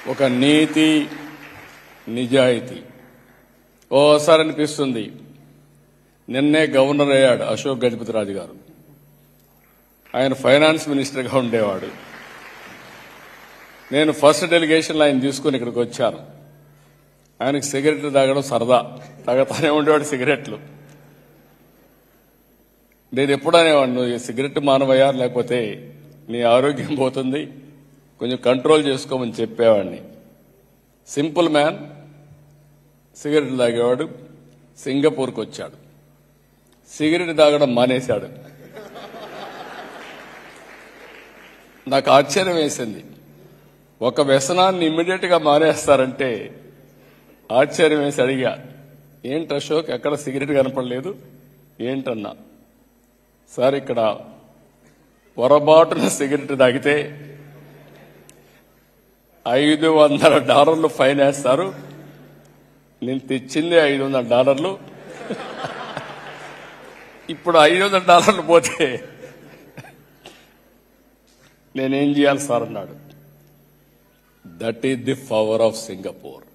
ఒక నీతి నిజాయితీ. ఓసారి అనిపిస్తుంది, నిన్నే గవర్నర్ అయ్యాడు అశోక్ గజపతిరాజు గారు. ఆయన ఫైనాన్స్ మినిస్టర్గా ఉండేవాడు. నేను ఫస్ట్ డెలిగేషన్లో ఆయన తీసుకుని ఇక్కడికి వచ్చాను. ఆయనకు సిగరెట్లు తాగడం సరదా, తాగతానే ఉండేవాడు సిగరెట్లు. నేను ఎప్పుడు అనేవాడు, నువ్వు సిగరెట్ మానవయ్యా, లేకపోతే నీ ఆరోగ్యం పోతుంది, కొంచెం కంట్రోల్ చేసుకోమని చెప్పేవాడిని. సింపుల్ మ్యాన్, సిగరెట్లు తాగేవాడు. సింగపూర్కి వచ్చాడు, సిగరెట్ తాగడం మానేశాడు. నాకు ఆశ్చర్యం వేసింది. ఒక వ్యసనాన్ని ఇమ్మీడియట్ గా మానేస్తారంటే ఆశ్చర్యం వేసి అడిగా, ఏంటి అశోక్, ఎక్కడ సిగరెట్ కనపడలేదు ఏంటన్నా. సార్, ఇక్కడ పొరపాటున సిగరెట్ తాగితే $500 ఫైన్ వేస్తారు. నేను తెచ్చింది $500. ఇప్పుడు $500 పోతే నేనేం చేయాలి సార్ అన్నాడు. That is the power of Singapore.